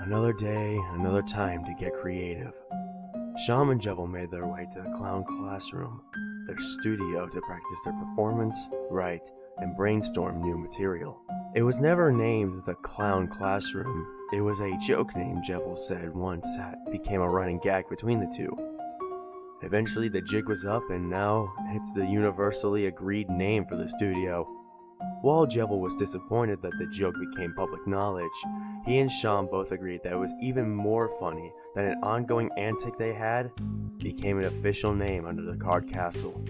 Another day, another time to get creative. Sham and Jevil made their way to the clown classroom, their studio to practice their performance, write, and brainstorm new material. It was never named the clown classroom. It was a joke name Jevil said once that became a running gag between the two. Eventually the jig was up and now it's the universally agreed name for the studio. While Jevil was disappointed that the joke became public knowledge, he and Sham both agreed that it was even more funny that an ongoing antic they had became an official name under the card castle.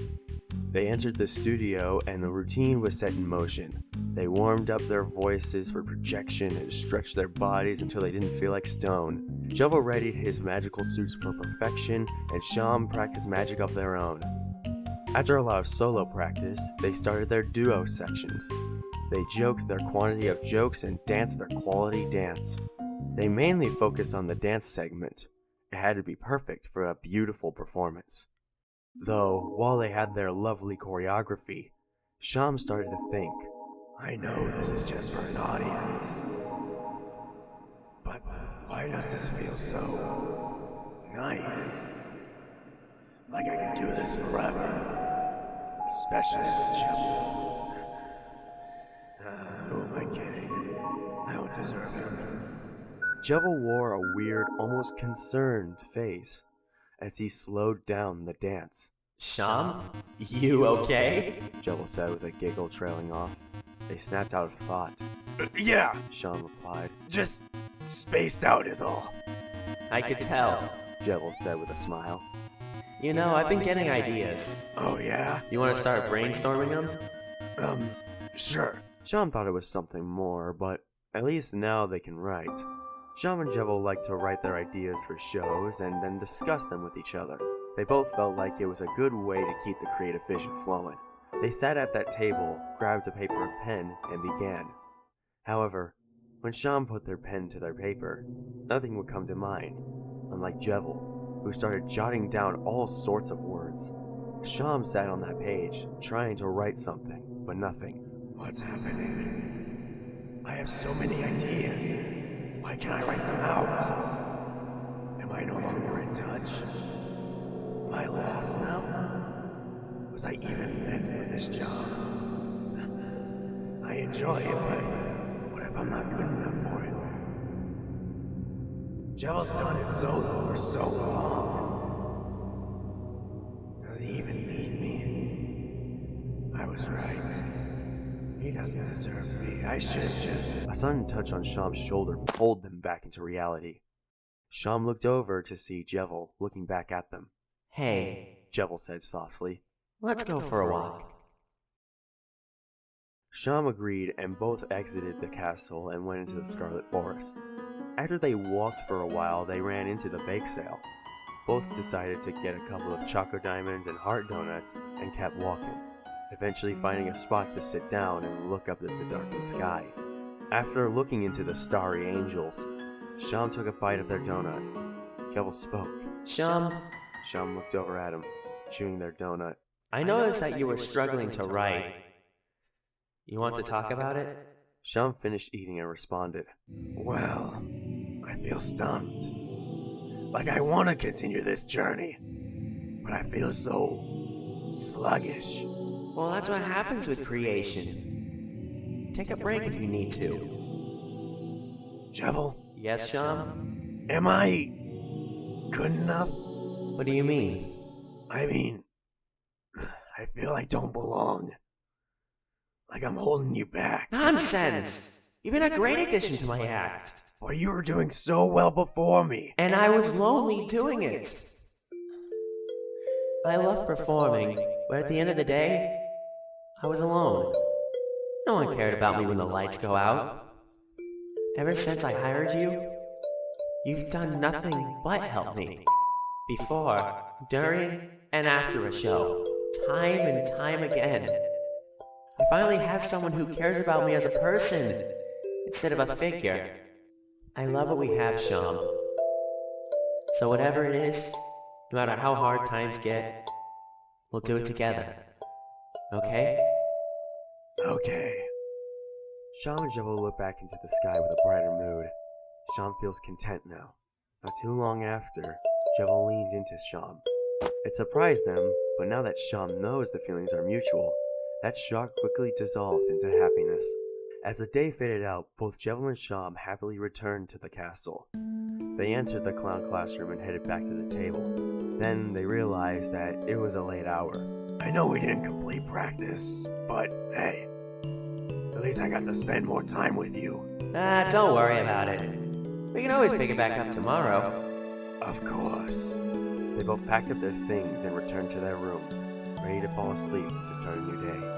They entered the studio and the routine was set in motion. They warmed up their voices for projection and stretched their bodies until they didn't feel like stone. Jevil readied his magical suits for perfection and Sham practiced magic of their own. After a lot of solo practice, they started their duo sections. They joked their quantity of jokes and danced their quality dance. They mainly focused on the dance segment. It had to be perfect for a beautiful performance. Though, while they had their lovely choreography, Sham started to think, I know this is just for an audience, but why does this feel so nice? Like I can do this forever. Especially with Jevil. Who am I kidding? I don't deserve him. Jevil wore a weird, almost concerned face as he slowed down the dance. Sham, you okay? Jevil said with a giggle trailing off. They snapped out of thought. Yeah, Sham replied. just spaced out is all. I could tell. Jevil said with a smile. You know, I've been getting ideas. Oh yeah? You want to start brainstorming them? Sure. Sham thought it was something more, but at least now they can write. Sham and Jevil liked to write their ideas for shows and then discuss them with each other. They both felt like it was a good way to keep the creative vision flowing. They sat at that table, grabbed a paper and pen, and began. However, when Sham put their pen to their paper, nothing would come to mind, unlike Jevil, who started jotting down all sorts of words. Sham sat on that page, trying to write something, but nothing. What's happening? I have so many ideas. Why can't I write them out? Am I no longer in touch? Am I lost now? Was I even meant for this job? I enjoy it, but what if I'm not good enough for it? Jevil's done it solo for so long. Does he even need me? I was right. He doesn't deserve me. I should have just... A sudden touch on Sham's shoulder pulled them back into reality. Sham looked over to see Jevil looking back at them. Hey, Jevil said softly. let's go for a walk. Sham agreed and both exited the castle and went into the Scarlet Forest. After they walked for a while, they ran into the bake sale. Both decided to get a couple of choco diamonds and heart donuts and kept walking, eventually finding a spot to sit down and look up at the darkened sky. After looking into the starry angels, Sham took a bite of their donut. Jevil spoke. Sham, Sham looked over at him, chewing their donut. I noticed that you were struggling to write. You want to talk about it? Sham finished eating and responded. Well, I feel stumped. Like I want to continue this journey, but I feel so sluggish. Well, that's what happens with creation. Take a break if you need to. Jevil, Yes, Sham? am I good enough? What do you mean? I mean, I feel I don't belong. Like I'm holding you back. Nonsense! You've been a great addition to my act. But you were doing so well before me. And I was lonely doing it. I love performing, but at the end of the day, I was alone. No one cared about me when the lights go out. Ever since I hired you, you've done nothing but help me. Before, during, and after a show. Time and time again. I finally have someone who cares about me as a person, instead of a figure. I love what we have, Sham. So whatever it is, no matter how hard times get, we'll do it together. Okay? Okay. Sham and Jevil looked back into the sky with a brighter mood. Sham feels content now. Not too long after, Jevil leaned into Sham. It surprised them, but now that Sham knows the feelings are mutual, that shock quickly dissolved into happiness. As the day faded out, both Jevil and Sham happily returned to the castle. They entered the clown classroom and headed back to the table. Then they realized that it was a late hour. I know we didn't complete practice, but hey, at least I got to spend more time with you. Don't worry about it. We can always pick it back up tomorrow. Of course. They both packed up their things and returned to their room, ready to fall asleep to start a new day.